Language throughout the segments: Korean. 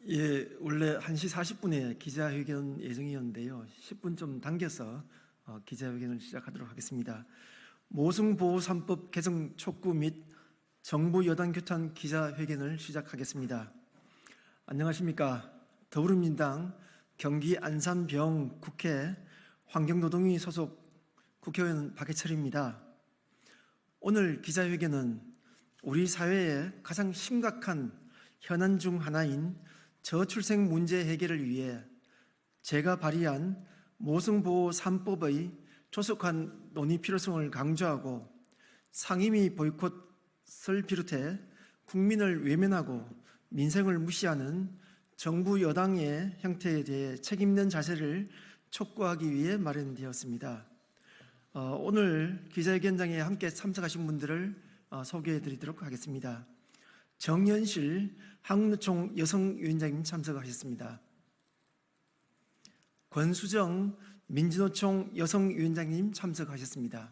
예, 원래 1시 40분에 기자회견 예정이었는데요. 10분 좀 당겨서 기자회견을 시작하도록 하겠습니다. 모성보호 3법 개정 촉구 및 정부 여당 규탄 기자회견을 시작하겠습니다. 안녕하십니까. 더불어민주당 경기 안산병 국회 환경노동위 소속 국회의원 박해철입니다. 오늘 기자회견은 우리 사회의 가장 심각한 현안 중 하나인 저출생 문제 해결을 위해 제가 발의한 모성보호 3법의 조속한 논의 필요성을 강조하고 상임위 보이콧을 비롯해 국민을 외면하고 민생을 무시하는 정부 여당의 형태에 대해 책임 있는 자세를 촉구하기 위해 마련되었습니다. 오늘 기자회견장에 함께 참석하신 분들을 소개해 드리도록 하겠습니다. 정연실 한국노총 여성위원장님 참석하셨습니다. 권수정 민주노총 여성위원장님 참석하셨습니다.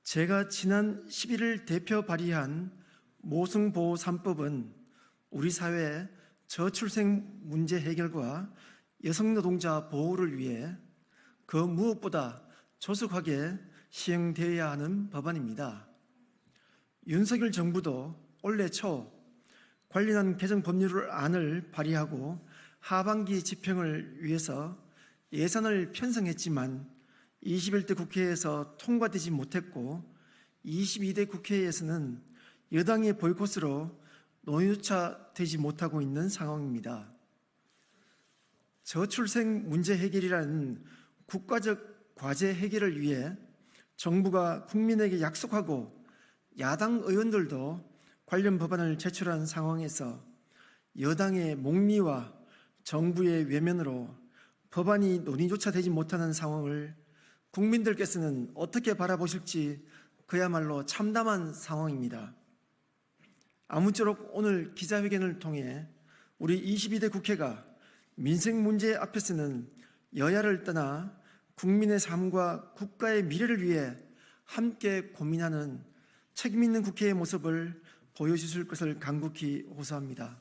제가 지난 11일 대표 발의한 모성보호 3법은 우리 사회 저출생 문제 해결과 여성노동자 보호를 위해 그 무엇보다 조속하게 시행되어야 하는 법안입니다. 윤석열 정부도 올해 초 관련한 개정 법률안을 발의하고 하반기 집행을 위해서 예산을 편성했지만 21대 국회에서 통과되지 못했고 22대 국회에서는 여당의 보이콧으로 논의조차 되지 못하고 있는 상황입니다. 저출생 문제 해결이라는 국가적 과제 해결을 위해 정부가 국민에게 약속하고 야당 의원들도 관련 법안을 제출한 상황에서 여당의 목리와 정부의 외면으로 법안이 논의조차 되지 못하는 상황을 국민들께서는 어떻게 바라보실지 그야말로 참담한 상황입니다. 아무쪼록 오늘 기자회견을 통해 우리 22대 국회가 민생 문제 앞에서는 여야를 떠나 국민의 삶과 국가의 미래를 위해 함께 고민하는 책임 있는 국회의 모습을 보여주실 것을 간곡히 호소합니다.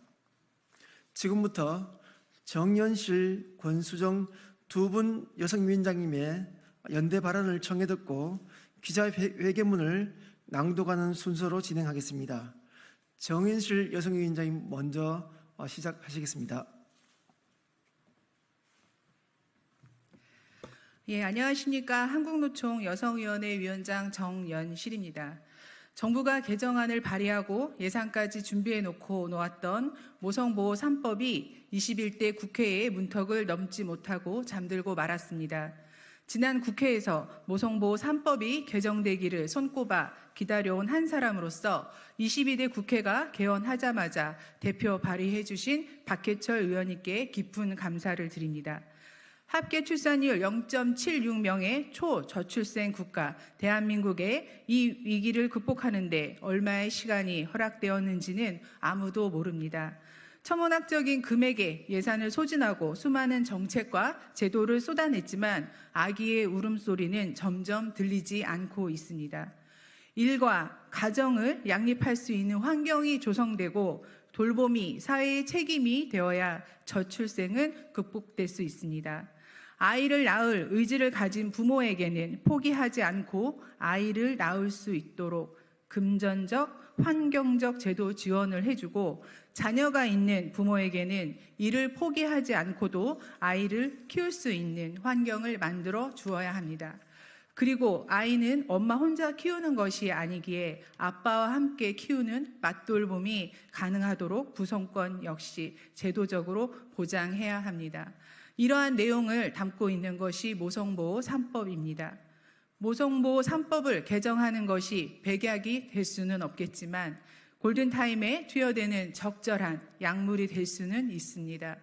지금부터 정연실, 권수정 두 분 여성위원장님의 연대 발언을 청해 듣고 기자회견문을 낭독하는 순서로 진행하겠습니다. 정연실 여성위원장님 먼저 시작하시겠습니다. 예, 안녕하십니까. 한국노총 여성위원회 위원장 정연실입니다. 정부가 개정안을 발의하고 예산까지 준비해 놓았던 모성보호 3법이 21대 국회의 문턱을 넘지 못하고 잠들고 말았습니다. 지난 국회에서 모성보호 3법이 개정되기를 손꼽아 기다려온 한 사람으로서 22대 국회가 개원하자마자 대표 발의해 주신 박해철 의원님께 깊은 감사를 드립니다. 합계 출산율 0.76명의 초저출생 국가 대한민국의 이 위기를 극복하는 데 얼마의 시간이 허락되었는지는 아무도 모릅니다. 천문학적인 금액의 예산을 소진하고 수많은 정책과 제도를 쏟아냈지만 아기의 울음소리는 점점 들리지 않고 있습니다. 일과 가정을 양립할 수 있는 환경이 조성되고 돌봄이 사회의 책임이 되어야 저출생은 극복될 수 있습니다. 아이를 낳을 의지를 가진 부모에게는 포기하지 않고 아이를 낳을 수 있도록 금전적, 환경적 제도 지원을 해주고 자녀가 있는 부모에게는 이를 포기하지 않고도 아이를 키울 수 있는 환경을 만들어 주어야 합니다. 그리고 아이는 엄마 혼자 키우는 것이 아니기에 아빠와 함께 키우는 맞돌봄이 가능하도록 구성권 역시 제도적으로 보장해야 합니다. 이러한 내용을 담고 있는 것이 모성보호 3법입니다. 모성보호 3법을 개정하는 것이 백약이 될 수는 없겠지만 골든타임에 투여되는 적절한 약물이 될 수는 있습니다.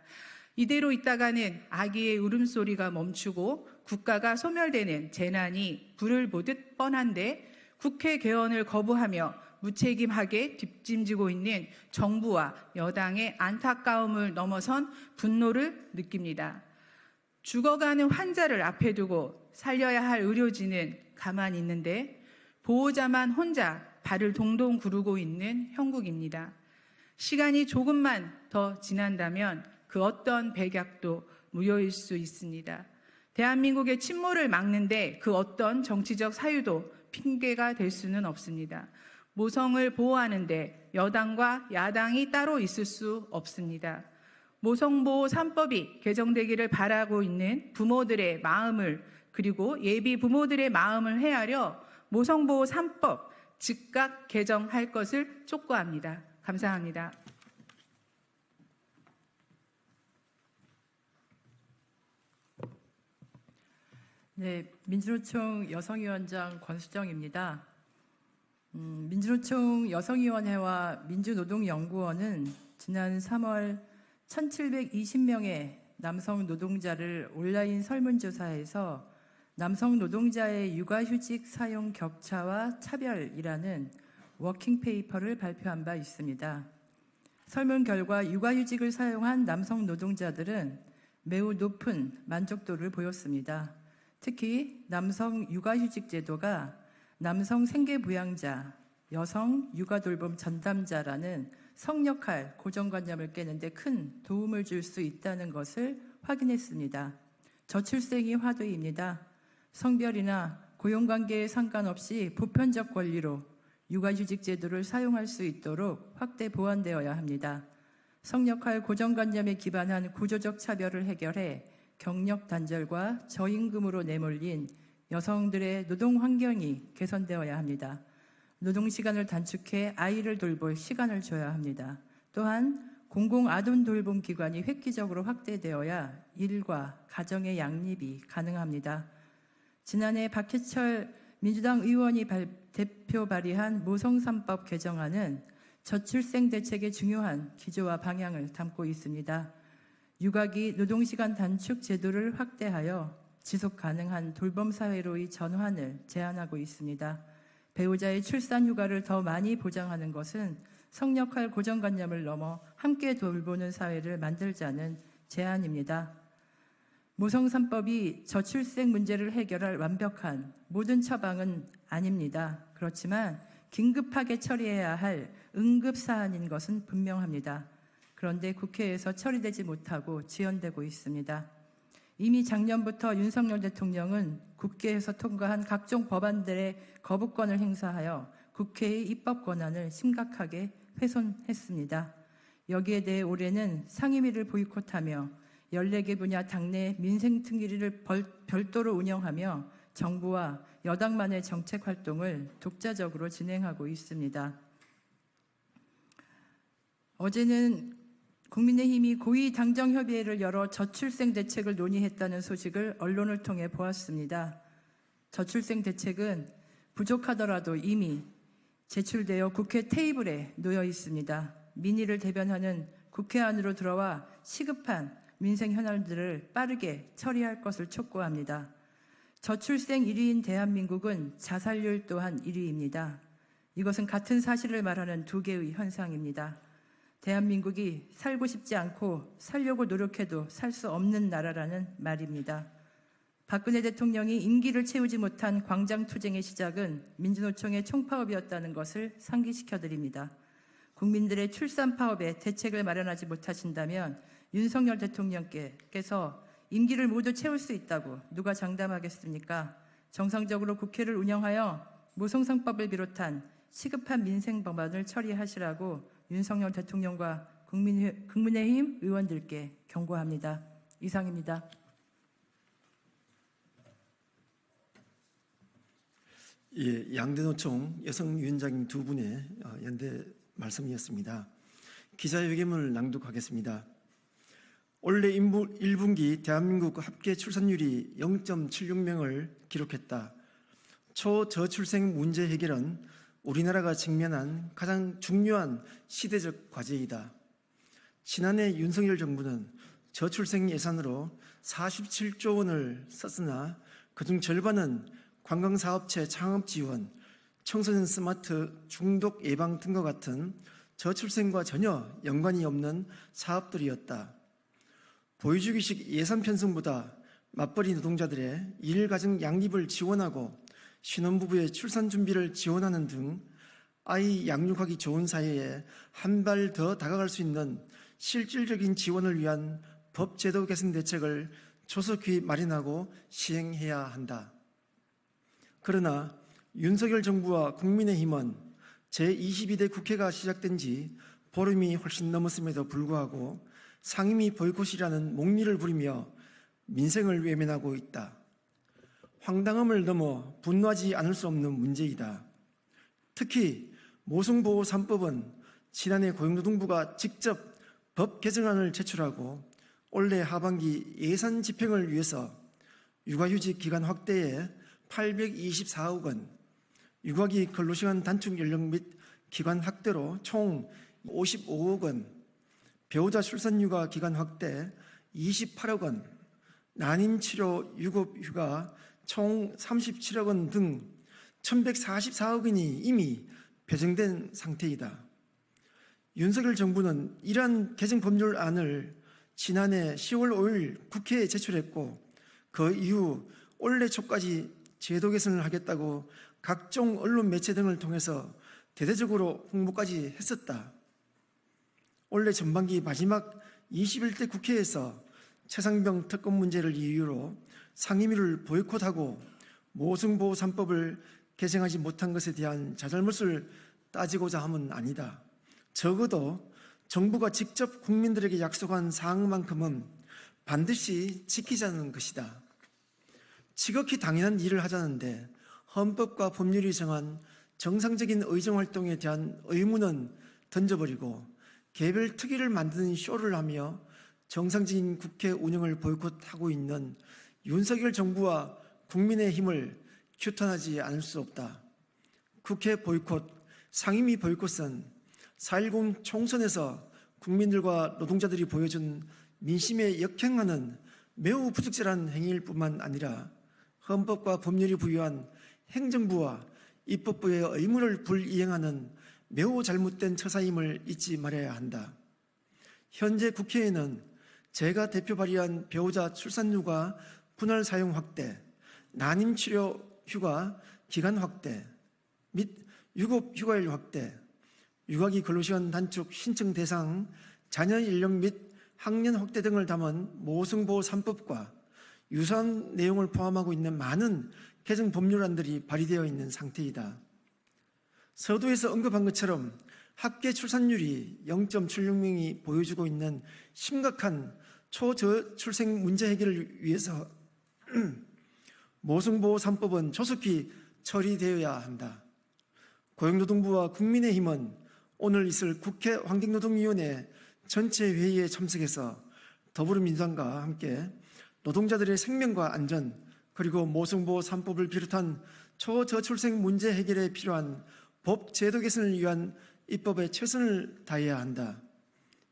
이대로 있다가는 아기의 울음소리가 멈추고 국가가 소멸되는 재난이 불을 보듯 뻔한데 국회 개원을 거부하며 무책임하게 뒷짐지고 있는 정부와 여당의 안타까움을 넘어선 분노를 느낍니다. 죽어가는 환자를 앞에 두고 살려야 할 의료진은 가만히 있는데 보호자만 혼자 발을 동동 구르고 있는 형국입니다. 시간이 조금만 더 지난다면 그 어떤 백약도 무효일 수 있습니다. 대한민국의 침몰을 막는데 그 어떤 정치적 사유도 핑계가 될 수는 없습니다. 모성을 보호하는데 여당과 야당이 따로 있을 수 없습니다. 모성보호 3법이 개정되기를 바라고 있는 부모들의 마음을 그리고 예비 부모들의 마음을 헤아려 모성보호 3법 즉각 개정할 것을 촉구합니다. 감사합니다. 네, 민주노총 여성위원장 권수정입니다. 민주노총 여성위원회와 민주노동연구원은 지난 3월 1,720명의 남성 노동자를 온라인 설문조사에서 남성 노동자의 육아휴직 사용 격차와 차별이라는 워킹페이퍼를 발표한 바 있습니다. 설문 결과 육아휴직을 사용한 남성 노동자들은 매우 높은 만족도를 보였습니다. 특히 남성 육아휴직 제도가 남성 생계부양자, 여성 육아돌봄 전담자라는 성역할 고정관념을 깨는데 큰 도움을 줄 수 있다는 것을 확인했습니다. 저출생이 화두입니다. 성별이나 고용관계에 상관없이 보편적 권리로 육아휴직 제도를 사용할 수 있도록 확대 보완되어야 합니다. 성역할 고정관념에 기반한 구조적 차별을 해결해 경력 단절과 저임금으로 내몰린 여성들의 노동 환경이 개선되어야 합니다. 노동시간을 단축해 아이를 돌볼 시간을 줘야 합니다. 또한 공공아동 돌봄 기관이 획기적으로 확대되어야 일과 가정의 양립이 가능합니다. 지난해 박해철 민주당 의원이 대표 발의한 모성3법 개정안은 저출생 대책의 중요한 기조와 방향을 담고 있습니다. 육아기 노동시간 단축 제도를 확대하여 지속 가능한 돌봄 사회로의 전환을 제안하고 있습니다. 배우자의 출산 휴가를 더 많이 보장하는 것은 성역할 고정관념을 넘어 함께 돌보는 사회를 만들자는 제안입니다. 모성 3법이 저출생 문제를 해결할 완벽한 모든 처방은 아닙니다. 그렇지만 긴급하게 처리해야 할 응급 사안인 것은 분명합니다. 그런데 국회에서 처리되지 못하고 지연되고 있습니다. 이미 작년부터 윤석열 대통령은 국회에서 통과한 각종 법안들의 거부권을 행사하여 국회의 입법 권한을 심각하게 훼손했습니다. 여기에 대해 올해는 상임위를 보이콧하며 14개 분야 당내 민생특위를 별도로 운영하며 정부와 여당만의 정책 활동을 독자적으로 진행하고 있습니다. 어제는 국민의힘이 고위 당정협의회를 열어 저출생 대책을 논의했다는 소식을 언론을 통해 보았습니다. 저출생 대책은 부족하더라도 이미 제출되어 국회 테이블에 놓여 있습니다. 민의를 대변하는 국회 안으로 들어와 시급한 민생 현안들을 빠르게 처리할 것을 촉구합니다. 저출생 1위인 대한민국은 자살률 또한 1위입니다. 이것은 같은 사실을 말하는 두 개의 현상입니다. 대한민국이 살고 싶지 않고 살려고 노력해도 살 수 없는 나라라는 말입니다. 박근혜 대통령이 임기를 채우지 못한 광장투쟁의 시작은 민주노총의 총파업이었다는 것을 상기시켜드립니다. 국민들의 출산 파업에 대책을 마련하지 못하신다면 윤석열 대통령께서 임기를 모두 채울 수 있다고 누가 장담하겠습니까? 정상적으로 국회를 운영하여 모성상법을 비롯한 시급한 민생 법안을 처리하시라고 윤석열 대통령과 국민의힘 의원들께 경고합니다. 이상입니다. 예, 양대노총 여성위원장님 두 분의 연대 말씀이었습니다. 기자회견문을 낭독하겠습니다. 올해 1분기 대한민국 합계 출산율이 0.76명을 기록했다. 초저출생 문제 해결은 우리나라가 직면한 가장 중요한 시대적 과제이다. 지난해 윤석열 정부는 저출생 예산으로 47조 원을 썼으나 그중 절반은 관광사업체 창업 지원, 청소년 스마트 중독 예방 등과 같은 저출생과 전혀 연관이 없는 사업들이었다. 보여주기식 예산 편성보다 맞벌이 노동자들의 일가정 양립을 지원하고 신혼부부의 출산 준비를 지원하는 등 아이 양육하기 좋은 사회에 한 발 더 다가갈 수 있는 실질적인 지원을 위한 법제도 개선 대책을 조속히 마련하고 시행해야 한다. 그러나 윤석열 정부와 국민의힘은 제22대 국회가 시작된 지 보름이 훨씬 넘었음에도 불구하고 상임위 보이콧이라는 목리를 부리며 민생을 외면하고 있다. 황당함을 넘어 분노하지 않을 수 없는 문제이다. 특히 모성보호 3법은 지난해 고용노동부가 직접 법 개정안을 제출하고 올해 하반기 예산 집행을 위해서 육아휴직 기간 확대에 824억 원, 육아기 근로시간 단축 연령 및 기간 확대로 총 55억 원, 배우자 출산휴가 기간 확대 28억 원, 난임치료 유급휴가 총 37억 원 등 1144억 원이 이미 배정된 상태이다. 윤석열 정부는 이러한 개정 법률안을 지난해 10월 5일 국회에 제출했고 그 이후 올해 초까지 제도 개선을 하겠다고 각종 언론 매체 등을 통해서 대대적으로 홍보까지 했었다. 올해 전반기 마지막 21대 국회에서 최상병 특검 문제를 이유로 상임위를 보이콧하고 모성보호 3법을 개정하지 못한 것에 대한 자잘못을 따지고자 함은 아니다. 적어도 정부가 직접 국민들에게 약속한 사항만큼은 반드시 지키자는 것이다. 지극히 당연한 일을 하자는데 헌법과 법률이 정한 정상적인 의정활동에 대한 의무는 던져버리고 개별 특위를 만드는 쇼를 하며 정상적인 국회 운영을 보이콧하고 있는 윤석열 정부와 국민의힘을 규탄하지 않을 수 없다. 국회 보이콧, 상임위 보이콧은 4.10 총선에서 국민들과 노동자들이 보여준 민심에 역행하는 매우 부적절한 행위일 뿐만 아니라 헌법과 법률이 부여한 행정부와 입법부의 의무를 불이행하는 매우 잘못된 처사임을 잊지 말아야 한다. 현재 국회에는 제가 대표 발의한 배우자 출산휴가 분할 사용 확대, 난임치료 휴가 기간 확대 및 유급휴가일 확대, 육아기 근로시간 단축 신청 대상 자녀 연령 및 학년 확대 등을 담은 모성보호 3법과 유사한 내용을 포함하고 있는 많은 개정 법률안들이 발의되어 있는 상태이다. 서두에서 언급한 것처럼 합계 출산율이 0.76명이 보여주고 있는 심각한 초저출생 문제 해결을 위해서 모성보호 3법은 조속히 처리되어야 한다. 고용노동부와 국민의힘은 오늘 있을 국회 환경노동위원회 전체 회의에 참석해서 더불어민주당과 함께 노동자들의 생명과 안전 그리고 모성보호 3법을 비롯한 초저출생 문제 해결에 필요한 법 제도 개선을 위한 입법에 최선을 다해야 한다.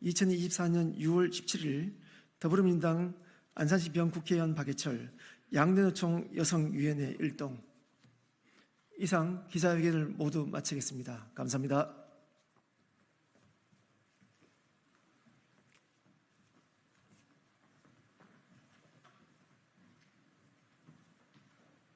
2024년 6월 17일 더불어민주당 안산시 병국회의원 박예철, 양대노총 여성위원회 일동. 이상 기자회견을 모두 마치겠습니다. 감사합니다.